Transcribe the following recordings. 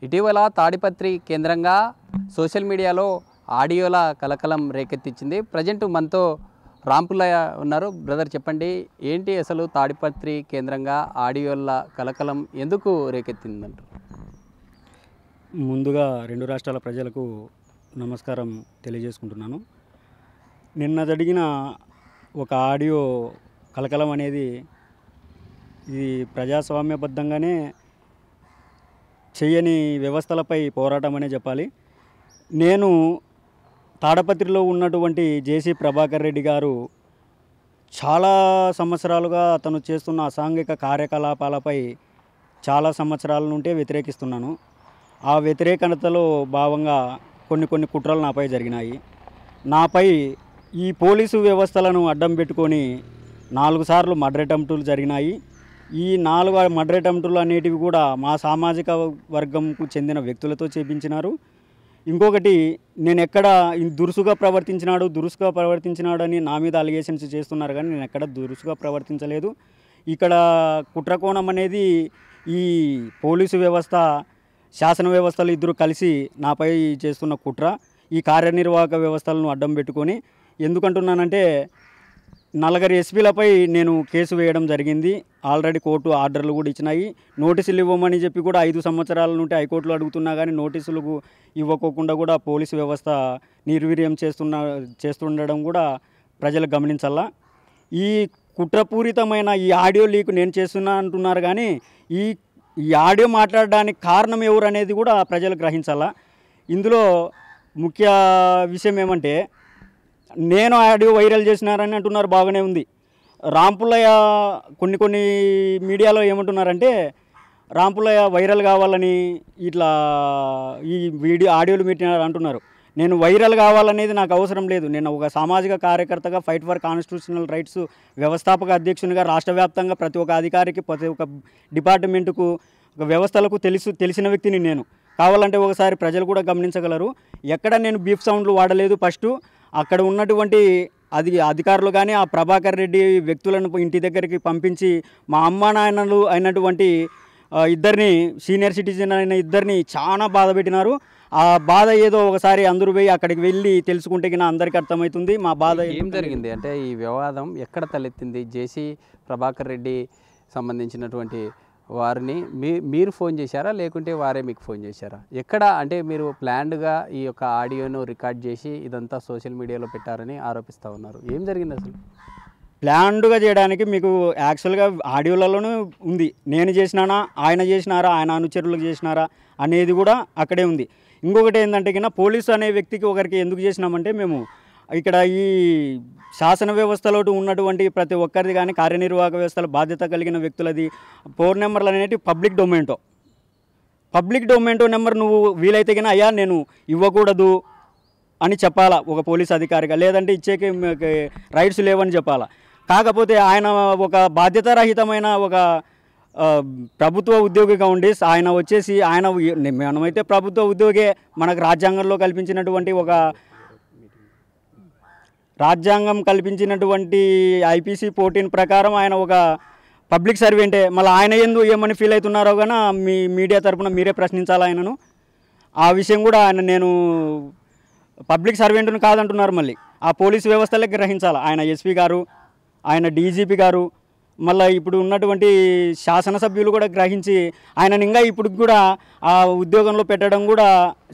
ఇటీవల తాడిపత్రి కేంద్రంగా సోషల్ మీడియాలో ఆడియోల కలకలం రేకెత్తించింది. ప్రజెంట్ మనతో రాంపుల్లయ్య ఉన్నారు. బ్రదర్ చెప్పండి, ఏంటి అసలు తాడిపత్రి కేంద్రంగా ఆడియోల కలకలం ఎందుకు రేకెత్తిందంటారు? ముందుగా రెండు రాష్ట్రాల ప్రజలకు నమస్కారం తెలియజేసుకుంటున్నాను. నిన్న జరిగిన ఒక ఆడియో కలకలం అనేది ఇది ప్రజాస్వామ్యబద్ధంగానే చేయని వ్యవస్థలపై పోరాటం అనే చెప్పాలి. నేను తాడపత్రిలో ఉన్నటువంటి జేసీ ప్రభాకర్ రెడ్డి గారు చాలా సంవత్సరాలుగా అతను చేస్తున్న అసాంఘిక కార్యకలాపాలపై చాలా సంవత్సరాల నుండే వ్యతిరేకిస్తున్నాను. ఆ వ్యతిరేకతలో భాగంగా కొన్ని కుట్రలు నాపై జరిగినాయి. నాపై ఈ పోలీసు వ్యవస్థలను అడ్డం పెట్టుకొని 4 సార్లు మర్డర్ అటెంప్టులు జరిగినాయి. ఈ 4 మర్డర్ అటెంప్టులు అనేటివి కూడా మా సామాజిక వర్గంకు చెందిన వ్యక్తులతో చేపించినారు. ఇంకొకటి, నేను ఎక్కడ దురుసుగా ప్రవర్తించినాడు అని నా మీద అలిగేషన్స్ చేస్తున్నారు, కానీ నేను ఎక్కడ దురుసుగా ప్రవర్తించలేదు. ఇక్కడ కుట్రకోణం అనేది ఈ పోలీసు వ్యవస్థ, శాసన వ్యవస్థలు ఇద్దరు కలిసి నాపై చేస్తున్న కుట్ర. ఈ కార్యనిర్వాహక వ్యవస్థలను అడ్డం పెట్టుకొని, ఎందుకంటున్నానంటే 4 ఎస్పీలపై నేను కేసు వేయడం జరిగింది. ఆల్రెడీ కోర్టు ఆర్డర్లు కూడా ఇచ్చినాయి. నోటీసులు ఇవ్వమని చెప్పి కూడా 5 సంవత్సరాల నుండి హైకోర్టులో అడుగుతున్నా కానీ నోటీసులు ఇవ్వకోకుండా కూడా పోలీసు వ్యవస్థ నిర్వీర్యం చేస్తుండడం కూడా ప్రజలు గమనించాలా. ఈ కుట్రపూరితమైన ఈ ఆడియో లీక్ నేను చేస్తున్నా అంటున్నారు, కానీ ఈ ఆడియో మాట్లాడడానికి కారణం ఎవరు అనేది కూడా ప్రజలు గ్రహించాలా. ఇందులో ముఖ్య విషయం ఏమంటే, నేను ఆడియో వైరల్ చేసినారని అంటున్నారు, బాగానే ఉంది. రాంపుల్లయ్య కొన్ని మీడియాలో ఏమంటున్నారంటే, రాంపుల్లయ్య వైరల్ కావాలని ఇట్లా ఈ ఆడియోలు పెట్టినారు అంటున్నారు. నేను వైరల్ కావాలనేది నాకు అవసరం లేదు. నేను ఒక సామాజిక కార్యకర్తగా, ఫైట్ ఫర్ కాన్స్టిట్యూషనల్ రైట్స్ వ్యవస్థాపక అధ్యక్షునిగా రాష్ట్ర వ్యాప్తంగా ప్రతి ఒక్క అధికారికి, ప్రతి ఒక్క డిపార్ట్మెంటుకు, ఒక వ్యవస్థలకు తెలిసిన వ్యక్తిని నేను. కావాలంటే ఒకసారి ప్రజలు కూడా గమనించగలరు. ఎక్కడ నేను బీఫ్ సౌండ్లు వాడలేదు. ఫస్ట్ అక్కడ ఉన్నటువంటి అధికారులు కానీ ఆ ప్రభాకర్ రెడ్డి వ్యక్తులను ఇంటి దగ్గరికి పంపించి మా అమ్మా నాయనలు అయినటువంటి ఇద్దరిని, సీనియర్ సిటిజన్ అయిన ఇద్దరిని చాలా బాధ పెట్టినారు. ఆ బాధ ఏదో ఒకసారి అందరూ పోయి అక్కడికి వెళ్ళి తెలుసుకుంటే కినా అందరికీ అర్థమవుతుంది మా బాధ ఏం జరిగింది. అంటే ఈ వివాదం ఎక్కడ తలెత్తింది? జేసీ ప్రభాకర్ రెడ్డి సంబంధించినటువంటి వారిని మీరు ఫోన్ చేశారా, లేకుంటే వారే మీకు ఫోన్ చేశారా? ఎక్కడ అంటే మీరు ప్లాన్డ్గా ఈ యొక్క ఆడియోను రికార్డ్ చేసి ఇదంతా సోషల్ మీడియాలో పెట్టారని ఆరోపిస్తూ ఉన్నారు. ఏం జరిగింది అసలు? ప్లాన్డ్గా చేయడానికి మీకు యాక్చువల్గా ఆడియోలలోనే ఉంది. నేను చేసినానా, ఆయన చేసినారా, ఆయన అనుచరులకు చేసినారా అనేది కూడా అక్కడే ఉంది. ఇంకొకటి ఏంటంటే కింద పోలీసు అనే వ్యక్తికి ఒకరికి ఎందుకు చేసినామంటే, మేము ఇక్కడ ఈ శాసన వ్యవస్థలో ఉన్నటువంటి ప్రతి ఒక్కరిది కానీ కార్యనిర్వాహక వ్యవస్థల బాధ్యత కలిగిన వ్యక్తులది ఫోన్ నెంబర్లు అనేవి పబ్లిక్ డొమైన్టో నెంబర్ నువ్వు వీలైతే కానీ అయ్యా నేను ఇవ్వకూడదు అని చెప్పాలా ఒక పోలీస్ అధికారిగా, లేదంటే ఇచ్చేకి రైట్స్ లేవని చెప్పాలా. కాకపోతే ఆయన ఒక బాధ్యతారహితమైన ఒక ప్రభుత్వ ఉద్యోగిగా ఉండి ఆయన వచ్చేసి మనమైతే ప్రభుత్వ ఉద్యోగే, మనకు రాజ్యాంగం కల్పించినటువంటి IPC 14 ప్రకారం ఆయన ఒక పబ్లిక్ సర్వెంటే. మళ్ళీ ఆయన ఏమని ఫీల్ అవుతున్నారో కానీ మీ మీడియా తరఫున మీరే ప్రశ్నించాలి ఆయనను. ఆ విషయం కూడా నేను పబ్లిక్ సర్వెంట్ను కాదంటున్నారు. మళ్ళీ ఆ పోలీసు వ్యవస్థలే గ్రహించాలి. ఆయన ఎస్పీ గారు, ఆయన DGP గారు, మళ్ళీ ఇప్పుడు ఉన్నటువంటి శాసనసభ్యులు కూడా గ్రహించి ఆయనను ఇంకా ఇప్పుడు కూడా ఆ ఉద్యోగంలో పెట్టడం కూడా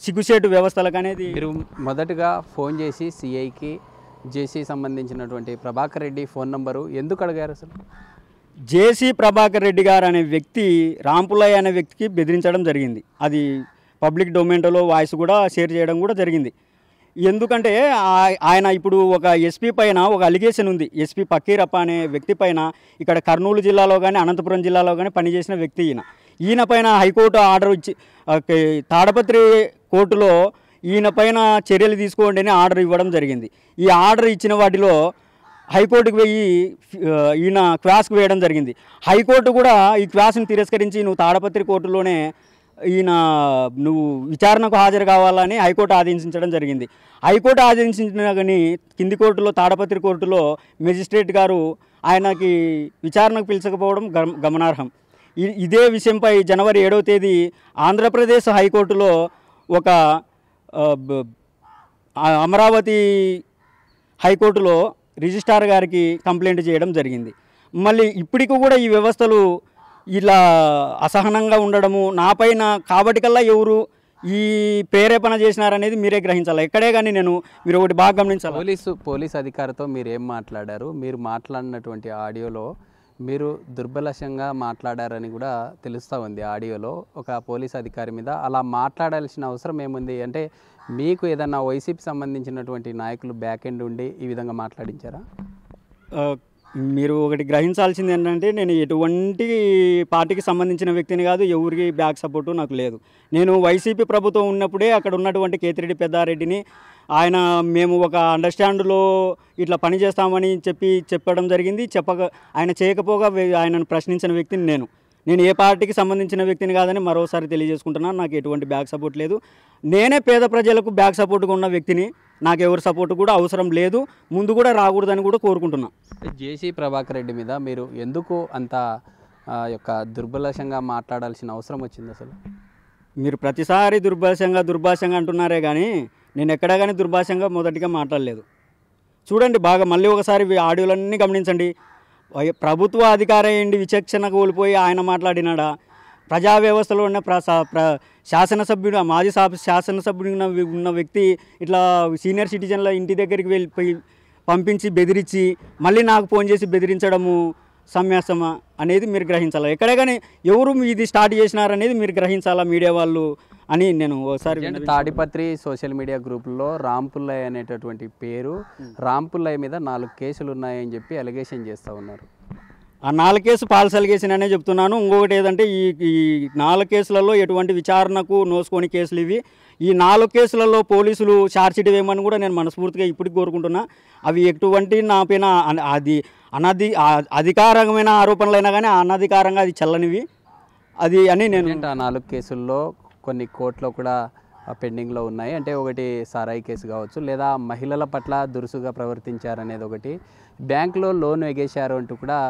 సిగ్గుచేటు వ్యవస్థలకు అనేది. మీరు మొదటగా ఫోన్ చేసి CIకి జేసీ సంబంధించినటువంటి ప్రభాకర్ రెడ్డి ఫోన్ నంబరు ఎందుకు అడిగారు అసలు? జేసీ ప్రభాకర్ రెడ్డి గారు అనే వ్యక్తి రాంపుల్లయ్య అనే వ్యక్తికి బెదిరించడం జరిగింది. అది పబ్లిక్ డొమైన్లో వాయిస్ కూడా షేర్ చేయడం కూడా జరిగింది. ఎందుకంటే ఆయన ఇప్పుడు ఒక ఎస్పీ పైన ఒక అలిగేషన్ ఉంది. ఎస్పీ పకీరప్ప అనే వ్యక్తి పైన ఇక్కడ కర్నూలు జిల్లాలో కానీ అనంతపురం జిల్లాలో కానీ పనిచేసిన వ్యక్తి ఈయన పైన హైకోర్టు ఆర్డర్ ఇచ్చి తాడపత్రి కోర్టులో ఈయన పైన చర్యలు తీసుకోండి అని ఆర్డర్ ఇవ్వడం జరిగింది. ఈ ఆర్డర్ ఇచ్చిన వాటిలో హైకోర్టుకు పోయి ఈయన క్వాస్కు వేయడం జరిగింది. హైకోర్టు కూడా ఈ క్వాస్ను తిరస్కరించి నువ్వు తాడపత్రి కోర్టులోనే నువ్వు విచారణకు హాజరు కావాలని హైకోర్టు ఆదేశించడం జరిగింది. హైకోర్టు ఆదేశించిన కానీ కింది కోర్టులో, తాడపత్రి కోర్టులో మెజిస్ట్రేట్ గారు ఆయనకి విచారణకు పిలిచకపోవడం గమనార్హం. ఇదే విషయంపై జనవరి 7వ తేదీ ఆంధ్రప్రదేశ్ హైకోర్టులో ఒక అమరావతి హైకోర్టులో రిజిస్ట్రార్ గారికి కంప్లైంట్ చేయడం జరిగింది. మళ్ళీ ఇప్పటికి కూడా ఈ వ్యవస్థలు ఇలా అసహనంగా ఉండడము, నాపైన కాబట్టికల్లా ఎవరు ఈ ప్రేరేపణ చేసినారనేది మీరే గ్రహించాలి. ఎక్కడే కానీ మీరు ఒకటి బాగా గమనించాలి. పోలీస్ అధికారితో మీరు ఏం మాట్లాడారు? మీరు మాట్లాడినటువంటి ఆడియోలో మీరు దుర్బలశంగా మాట్లాడారని కూడా తెలుస్తూ ఉంది. ఆడియోలో ఒక పోలీస్ అధికారి మీద అలా మాట్లాడాల్సిన అవసరం ఏముంది? అంటే మీకు ఏదన్నా వైసీపీ సంబంధించినటువంటి నాయకులు బ్యాక్ ఎండ్ ఉండి ఈ విధంగా మాట్లాడించారా? మీరు ఒకటి గ్రహించాల్సింది ఏంటంటే, నేను ఎటువంటి పార్టీకి సంబంధించిన వ్యక్తిని కాదు, ఎవరికి బ్యాక్ సపోర్టు నాకు లేదు. నేను వైసీపీ ప్రభుత్వం ఉన్నప్పుడే అక్కడ ఉన్నటువంటి కేతిరెడ్డి పెద్దారెడ్డిని మేము ఒక అండర్స్టాండ్లో ఇట్లా పని చేస్తామని చెప్పడం జరిగింది. ఆయన చేయకపోగా ఆయనను ప్రశ్నించిన వ్యక్తిని నేను ఏ పార్టీకి సంబంధించిన వ్యక్తిని కాదని మరోసారి తెలియజేసుకుంటున్నాను. నాకు ఎటువంటి బ్యాక్ సపోర్ట్ లేదు. నేనే పేద ప్రజలకు బ్యాక్ సపోర్ట్గా ఉన్న వ్యక్తిని. నాకు ఎవరి సపోర్ట్ కూడా అవసరం లేదు, ముందు కూడా రాకూడదని కూడా కోరుకుంటున్నాను. జేసీ ప్రభాకర్ రెడ్డి మీద మీరు ఎందుకు అంత యొక్క దుర్బలశంగా మాట్లాడాల్సిన అవసరం వచ్చింది? అసలు మీరు ప్రతిసారి దుర్భాషంగా అంటున్నారే కానీ నేను ఎక్కడా కానీ దుర్భాషంగా మొదటిగా మాట్లాడలేదు. చూడండి బాగా, మళ్ళీ ఒకసారి ఆడియోలన్నీ గమనించండి. ప్రభుత్వ అధికారి ఏంటి విచక్షణ కోల్పోయి ఆయన మాట్లాడినాడా? ప్రజా వ్యవస్థలో ఉన్న శాసనసభ్యుడు, మాజీ శాసనసభ్యుడు ఉన్న వ్యక్తి ఇట్లా సీనియర్ సిటిజన్ల ఇంటి దగ్గరికి వెళ్ళిపోయి పంపించి బెదిరించి మళ్ళీ నాకు ఫోన్ చేసి బెదిరించడము సమ్యాసమా అనేది మీరు గ్రహించాలి. ఎక్కడే కానీ ఎవరు ఇది స్టార్ట్ చేసినారనేది మీరు గ్రహించాలా మీడియా వాళ్ళు అని నేను ఒకసారి. తాడిపత్రి సోషల్ మీడియా గ్రూపుల్లో రాంపుల్లయ్య అనేటటువంటి పేరు, రాంపుల్లయ్య మీద 4 కేసులు ఉన్నాయని చెప్పి అలిగేషన్ చేస్తూ ఉన్నారు. ఆ 4 కేసు ఫాల్స్ అలిగేషన్ అనే చెప్తున్నాను. ఇంకొకటి ఏదంటే ఈ 4 కేసులలో ఎటువంటి విచారణకు నోసుకొని కేసులు ఇవి. ఈ 4 కేసులలో పోలీసులు ఛార్జ్షీట్ వేయమని కూడా నేను మనస్ఫూర్తిగా ఇప్పటికి కోరుకుంటున్నా. అవి ఎటువంటి నా పైన అది అధికారమైన ఆరోపణలైనా కానీ అనధికారంగా అది చల్లనివి అది అని నేను. ఆ 4 కేసుల్లో కొన్ని కోర్టులో కూడా పెండింగ్లో ఉన్నాయి. అంటే ఒకటి సారాయి కేసు కావచ్చు, లేదా మహిళల పట్ల దురుసుగా ప్రవర్తించారనేది ఒకటి, బ్యాంకులో లోన్ ఎగేశారు అంటూ కూడా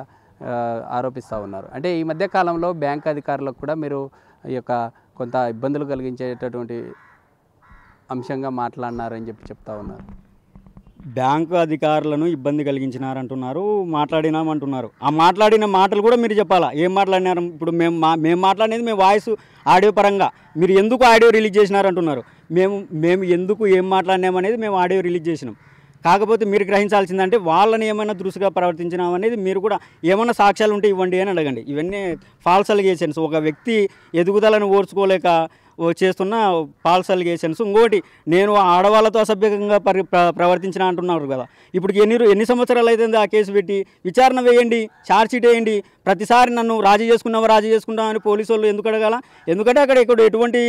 ఆరోపిస్తూ ఉన్నారు. అంటే ఈ మధ్య కాలంలో బ్యాంక్ అధికారులకు కూడా మీరు ఈ యొక్క కొంత ఇబ్బందులు కలిగించేటటువంటి అంశంగా మాట్లాడినారని చెప్తా ఉన్నారు. బ్యాంకు అధికారులను ఇబ్బంది కలిగించినారంటున్నారు, మాట్లాడినామంటున్నారు. ఆ మాట్లాడిన మాటలు కూడా మీరు చెప్పాలా, ఏం మాట్లాడినారు? ఇప్పుడు మేము మాట్లాడేది మేము వాయిస్ ఆడియో పరంగా, మీరు ఎందుకు ఆడియో రిలీజ్ చేసినారంటున్నారు. మేము ఎందుకు ఏం మాట్లాడినామనేది మేము ఆడియో రిలీజ్ చేసినాం. కాకపోతే మీరు గ్రహించాల్సిందంటే వాళ్ళని ఏమైనా దురుసుగా ప్రవర్తించినాం అనేది మీరు కూడా ఏమైనా సాక్ష్యాలు ఉంటే ఇవ్వండి అని అడగండి. ఇవన్నీ ఫాల్స్ అలిగేషన్స్. ఒక వ్యక్తి ఎదుగుదలను ఓర్చుకోలేక చేస్తున్న ఫాల్స్ అలిగేషన్స్. ఇంకోటి, నేను ఆడవాళ్ళతో అసభ్యంగా ప్రవర్తించిన అంటున్నారు కదా. ఇప్పుడు ఎన్ని సంవత్సరాలు అయితే ఆ కేసు పెట్టి విచారణ వేయండి, ఛార్జ్షీట్ వేయండి. ప్రతిసారి నన్ను రాజీ చేసుకుంటావా అని పోలీసు వాళ్ళు ఎందుకు అడగాల? ఎందుకంటే అక్కడ ఇక్కడ ఎటువంటి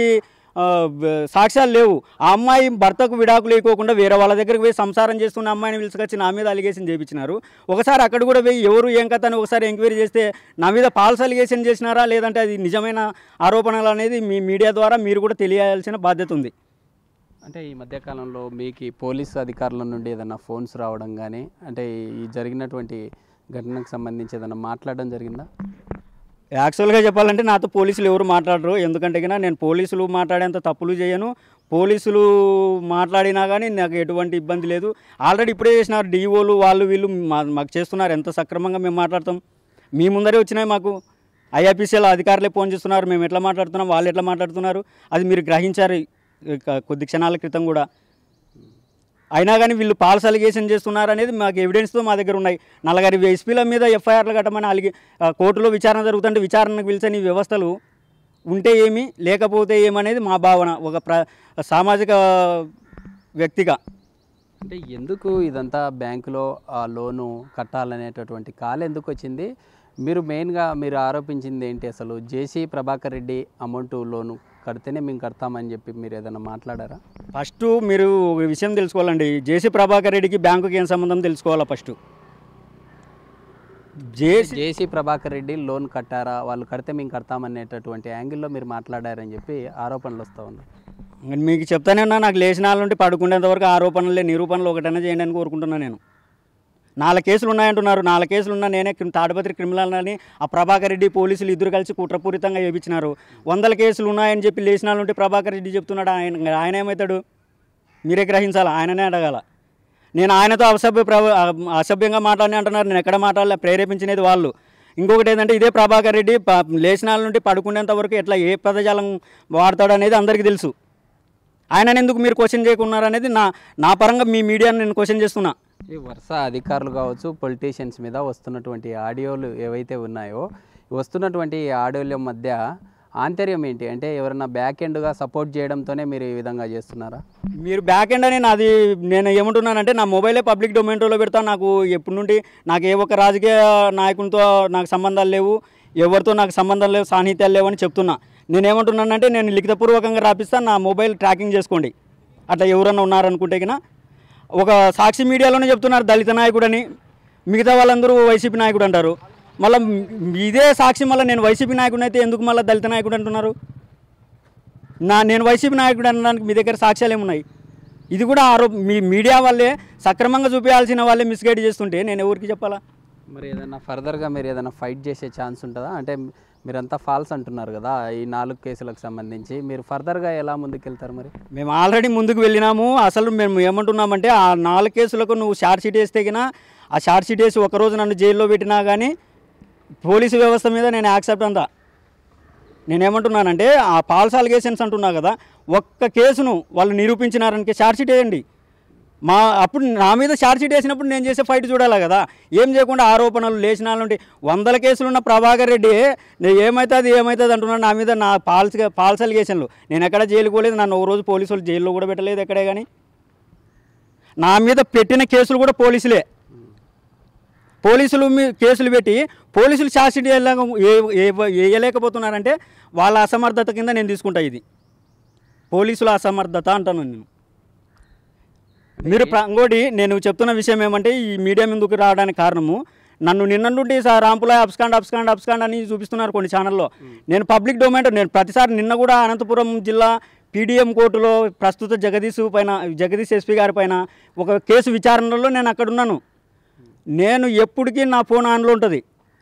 సాక్ష్యాలు లేవు. ఆ అమ్మాయి భర్తకు విడాకులు లేకోకుండా వేరే వాళ్ళ దగ్గరికి పోయి సంసారం చేస్తున్న అమ్మాయిని పిలుచుకొచ్చి నా మీద అలిగేషన్ చేయించినారు. ఒకసారి అక్కడ కూడా పోయి ఎవరు ఏం కథ అని ఒకసారి ఎంక్వైరీ చేస్తే నా మీద ఫాల్స్ అలిగేషన్ చేసినారా లేదంటే అది నిజమైన ఆరోపణలు అనేది మీ మీడియా ద్వారా మీరు కూడా తెలియాల్సిన బాధ్యత ఉంది. అంటే ఈ మధ్యకాలంలో మీకు పోలీసు అధికారుల నుండి ఏదైనా ఫోన్స్ రావడం కానీ, అంటే ఈ జరిగినటువంటి ఘటనకు సంబంధించి ఏదైనా మాట్లాడడం జరిగిందా? యాక్చువల్గా చెప్పాలంటే నాతో పోలీసులు ఎవరు మాట్లాడరు. ఎందుకంటే నేను పోలీసులు మాట్లాడేంత తప్పులు చేయను. పోలీసులు మాట్లాడినా కానీ నాకు ఎటువంటి ఇబ్బంది లేదు. ఆల్రెడీ ఇప్పుడే చేసినారు డిఓలు, వాళ్ళు వీళ్ళు మాకు చేస్తున్నారు. ఎంత సక్రమంగా మేము మాట్లాడతాం. మీ ముందరే వచ్చినాయి మాకు ఐఆర్పీసీఎల్ అధికారులే ఫోన్ చేస్తున్నారు. మేము ఎట్లా మాట్లాడుతున్నాం, వాళ్ళు ఎట్లా మాట్లాడుతున్నారు అది మీరు గ్రహించారు కొద్ది క్షణాల క్రితం కూడా. అయినా కానీ వీళ్ళు ఫాల్స్ అలిగేషన్ చేస్తున్నారు అనేది మాకు ఎవిడెన్స్తో మా దగ్గర ఉన్నాయి. 4 ఎస్పీల మీద ఎఫ్ఐఆర్లు కట్టమని కోర్టులో విచారణ జరుగుతుంటే విచారణకు పిలిచని వ్యవస్థలు ఉంటే ఏమి, లేకపోతే ఏమనేది మా భావన ఒక సామాజిక వ్యక్తిగా. అంటే ఎందుకు ఇదంతా బ్యాంకులో ఆ లోను కట్టాలనేటటువంటి కాల్ ఎందుకు వచ్చింది? మీరు మెయిన్గా మీరు ఆరోపించింది ఏంటి? అసలు జేసీ ప్రభాకర్ రెడ్డి అమౌంట్ లోను కడితేనే మేము కడతామని చెప్పి మీరు ఏదైనా మాట్లాడారా? ఫస్ట్ మీరు ఒక విషయం తెలుసుకోవాలండి. జేసీ ప్రభాకర్ రెడ్డికి బ్యాంకుకి ఏం సంబంధం తెలుసుకోవాలా ఫస్ట్. జేసీ ప్రభాకర్ రెడ్డి లోన్ కట్టారా, వాళ్ళు కడితే మేము కడతామనేటటువంటి యాంగిల్లో మీరు మాట్లాడారని చెప్పి ఆరోపణలు వస్తూ ఉన్నాయి. మీకు చెప్తానే ఉన్నా, నాకు లేచిన వాళ్ళ నుండి పడుకునేంతవరకు ఆరోపణలే, నిరూపణలు ఒకటైనా చేయండి అని కోరుకుంటున్నాను నేను. 4 కేసులు ఉన్నాయంటున్నారు. 4 కేసులు ఉన్నా నేనే తాడిపత్రి క్రిమినల్ అని ఆ ప్రభాకర్ రెడ్డి పోలీసులు ఇద్దరు కలిసి కుట్రపూరితంగా వేయించినారు. 100 కేసులు ఉన్నాయని చెప్పి లేచినాలు ఉంటే ప్రభాకర్ రెడ్డి చెప్తున్నాడు. ఆయన ఏమవుతాడు? మీరే గ్రహించాలా, ఆయననే అడగాల. నేను ఆయనతో అసభ్యంగా మాట్లాడి అంటున్నారు. నేను ఎక్కడ మాట్లాడలే, ప్రేరేపించినది వాళ్ళు. ఇంకొకటి ఏంటంటే ఇదే ప్రభాకర్ రెడ్డి లేచినాల నుండి పడుకునేంత వరకు ఎట్లా ఏ పదజాలం వాడతాడు అనేది అందరికీ తెలుసు. ఆయనను ఎందుకు మీరు క్వశ్చన్ చేయకున్నారు అనేది నా పరంగా మీ మీడియాను నేను క్వశ్చన్ చేస్తున్నా. ఈ వరుస అధికారులు కావచ్చు, పొలిటీషియన్స్ మీద వస్తున్నటువంటి ఆడియోలు ఏవైతే ఉన్నాయో, వస్తున్నటువంటి ఆడియోల మధ్య ఆంతర్యం ఏంటి? అంటే ఎవరైనా బ్యాక్ ఎండ్గా సపోర్ట్ చేయడంతోనే మీరు ఈ విధంగా చేస్తున్నారా? మీరు బ్యాక్ ఎండ్ అని నేను ఏమంటున్నానంటే నా మొబైలే పబ్లిక్ డొమైన్లో పెడతాను. నాకు ఎప్పటి నుండి నాకు ఏ ఒక్క రాజకీయ నాయకునితో నాకు సంబంధాలు లేవు, ఎవరితో నాకు సంబంధాలు లేవు, సాన్నిహిత్యాలు లేవు అని చెప్తున్నా. నేనేమంటున్నానంటే నేను లిఖితపూర్వకంగా రాపిస్తాను, నా మొబైల్ ట్రాకింగ్ చేసుకోండి. అట్లా ఎవరన్నా ఉన్నారనుకుంటే కన్నా ఒక సాక్షి మీడియాలోనే చెప్తున్నారు దళిత నాయకుడని, మిగతా వాళ్ళందరూ వైసీపీ నాయకుడు అంటారు. మళ్ళీ ఇదే సాక్షి మళ్ళీ నేను వైసీపీ నాయకుడు అయితే ఎందుకు మళ్ళీ దళిత నాయకుడు అంటున్నారు? నేను వైసీపీ నాయకుడు అనడానికి మీ దగ్గర సాక్ష్యాలు ఏమున్నాయి? ఇది కూడా మీ మీడియా వాళ్ళే సక్రమంగా చూపించాల్సిన వాళ్ళే మిస్గైడ్ చేస్తుంటే నేను ఎవరికి చెప్పాలా? మరి ఏదైనా ఫర్దర్గా మీరు ఏదైనా ఫైట్ చేసే ఛాన్స్ ఉంటుందా? అంటే మీరంతా ఫాల్స్ అంటున్నారు కదా, ఈ 4 కేసులకు సంబంధించి మీరు ఫర్దర్గా ఎలా ముందుకెళ్తారు? మరి మేము ఆల్రెడీ ముందుకు వెళ్ళినాము. అసలు మేము ఏమంటున్నామంటే ఆ 4 కేసులకు నువ్వు షార్ట్ షీట్ వేస్తే కినా ఆ షార్ట్ షీట్ వేసి ఒకరోజు నన్ను జైల్లో పెట్టినా కానీ పోలీసు వ్యవస్థ మీద నేను యాక్సెప్ట్ అంతా. నేనేమంటున్నానంటే ఆ ఫాల్స్ అలిగేషన్స్ అంటున్నా కదా, ఒక్క కేసును వాళ్ళు నిరూపించినారని షార్ట్ షీట్ వేయండి. అప్పుడు నా మీద షార్ట్ షీట్ వేసినప్పుడు నేను చేసే ఫైట్ చూడాలి కదా. ఏం చేయకుండా ఆరోపణలు లేచినాల నుండి 100 కేసులున్న ప్రభాకర్ రెడ్డి ఏమవుతుంది అంటున్నాడు నా మీద. నా ఫాల్స్ అలిగేషన్లు. నేను ఎక్కడ జైలుకు పోలేదు, నన్ను ఒక రోజు పోలీసు వాళ్ళు జైల్లో కూడా పెట్టలేదు ఎక్కడే. కానీ నా మీద పెట్టిన కేసులు కూడా పోలీసులే. పోలీసులు కేసులు పెట్టి పోలీసులు షార్ట్ షీట్ వేయలేకపోతున్నారంటే వాళ్ళ అసమర్థత కింద నేను తీసుకుంటా. ఇది పోలీసుల అసమర్థత అంటాను నేను. మీరు ఇంకోటి నేను చెప్తున్న విషయం ఏమంటే ఈ మీడియా ముందుకు రావడానికి కారణము నన్ను నిన్నంటుంటే రాంపులా అబ్స్కాండ్ అని చూపిస్తున్నారు కొన్ని ఛానల్లో. నేను పబ్లిక్ డొమైన్, నేను ప్రతిసారి నిన్న కూడా అనంతపురం జిల్లా పీడిఎం కోర్టులో ప్రస్తుత జగదీష్ ఎస్పీ గారి పైన ఒక కేసు విచారణలో నేను అక్కడ ఉన్నాను. నేను ఎప్పటికీ నా ఫోన్ ఆన్లో ఉంటుంది.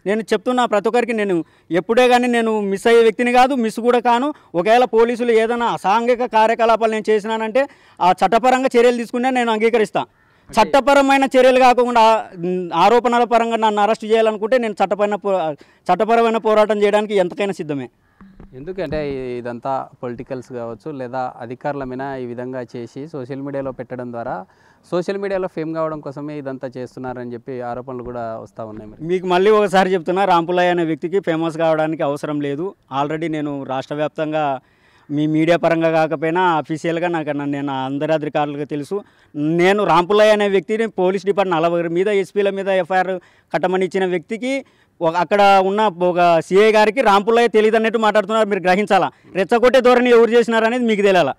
నేను చెప్తున్నా ప్రతి ఒక్కరికి, నేను ఎప్పుడే కానీ నేను మిస్ అయ్యే వ్యక్తిని కాదు, మిస్ కూడా కాను. ఒకవేళ పోలీసులు ఏదైనా అసాంఘిక కార్యకలాపాలు నేను చేసినానంటే ఆ చట్టపరంగా చర్యలు తీసుకునే నేను అంగీకరిస్తాను. చట్టపరమైన చర్యలు కాకుండా ఆరోపణల పరంగా నన్ను అరెస్ట్ చేయాలనుకుంటే నేను చట్టపరమైన పోరాటం చేయడానికి ఎంతకైనా సిద్ధమే. ఎందుకంటే ఇదంతా పొలిటికల్స్ కావచ్చు లేదా అధికారుల మీద ఈ విధంగా చేసి సోషల్ మీడియాలో పెట్టడం ద్వారా సోషల్ మీడియాలో ఫేమ్ కావడం కోసమే ఇదంతా చేస్తున్నారని చెప్పి ఆరోపణలు కూడా వస్తూ ఉన్నాయి. మీకు మళ్ళీ ఒకసారి చెప్తున్నా, రాంపులయ్య అనే వ్యక్తికి ఫేమస్ కావడానికి అవసరం లేదు. ఆల్రెడీ నేను రాష్ట్ర వ్యాప్తంగా మీ మీడియా పరంగా కాకపోయినా అఫీషియల్గా నేను అందరి అధికారులుగా తెలుసు. నేను రాంపులయ్య అనే వ్యక్తిని పోలీస్ డిపార్ట్మెంట్ 40 మీద ఎస్పీల మీద ఎఫ్ఐఆర్ కట్టమని ఇచ్చిన వ్యక్తికి అక్కడ ఉన్న ఒక సిఐ గారికి రాంపులయ్య తెలియదు అన్నట్టు మాట్లాడుతున్నారు. మీరు గ్రహించాలా. రెచ్చగొట్టే ధోరణి ఎవరు చేసినారనేది మీకు తెలియాలా.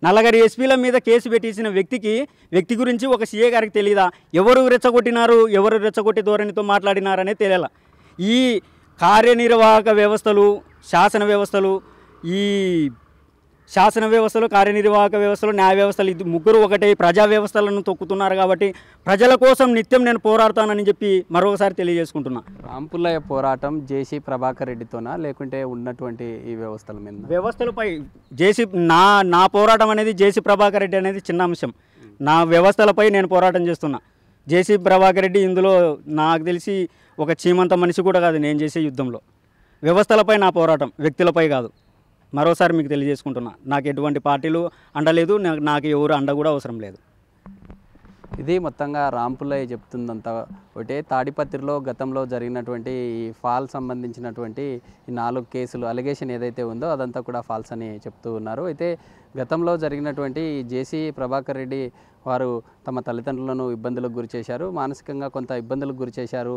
40 ఎస్పీల మీద కేసు పెట్టించిన వ్యక్తి గురించి ఒక సిఐ గారికి తెలియదా? ఎవరు రెచ్చగొట్టినారు, ఎవరు రెచ్చగొట్టే ధోరణితో మాట్లాడినారనేది తెలియాలా. ఈ కార్యనిర్వాహక వ్యవస్థలు, శాసన వ్యవస్థలు, కార్యనిర్వాహక వ్యవస్థలు, న్యాయ వ్యవస్థలు ముగ్గురు ఒకటే ప్రజా వ్యవస్థలను తొక్కుతున్నారు. కాబట్టి ప్రజల కోసం నిత్యం నేను పోరాడతానని చెప్పి మరొకసారి తెలియజేసుకుంటున్నా. రాంపులయ్య పోరాటం జేసీ ప్రభాకర్ రెడ్డితోనా లేకుంటే ఉన్నటువంటి ఈ వ్యవస్థల మీద? వ్యవస్థలపై నా పోరాటం అనేది జేసీ ప్రభాకర్ రెడ్డి అనేది చిన్న అంశం. నా వ్యవస్థలపై నేను పోరాటం చేస్తున్నా. జేసీ ప్రభాకర్ రెడ్డి ఇందులో నాకు తెలిసి ఒక చీమంత మనిషి కూడా కాదు నేను చేసే యుద్ధంలో. వ్యవస్థలపై నా పోరాటం, వ్యక్తులపై కాదు. మరోసారి మీకు తెలియజేసుకుంటున్నా, నాకు ఎటువంటి పార్టీలు అండలేదు, నాకు ఎవరు అండ కూడా అవసరం లేదు. ఇది మొత్తంగా రాంపులయ్య చెప్తుందంతా ఒకటే. తాడిపత్రిలో గతంలో జరిగినటువంటి ఈ ఫాల్ సంబంధించినటువంటి ఈ 4 కేసులు అలిగేషన్ ఏదైతే ఉందో అదంతా కూడా ఫాల్స్ అని చెప్తూ ఉన్నారు. అయితే గతంలో జరిగినటువంటి జేసీ ప్రభాకర్ రెడ్డి వారు తమ తల్లిదండ్రులను ఇబ్బందులకు గురి చేశారు, మానసికంగా కొంత ఇబ్బందులకు గురి చేశారు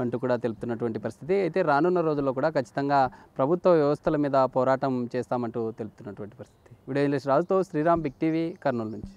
అంటూ కూడా తెలుపుతున్నటువంటి పరిస్థితి. అయితే రానున్న రోజుల్లో కూడా ఖచ్చితంగా ప్రభుత్వ వ్యవస్థల మీద పోరాటం చేస్తామంటూ తెలుపుతున్నటువంటి పరిస్థితి. వీడియో జర్నలిస్ట్ రాజుతో శ్రీరామ్, బిగ్ టీవీ, కర్నూలు నుంచి.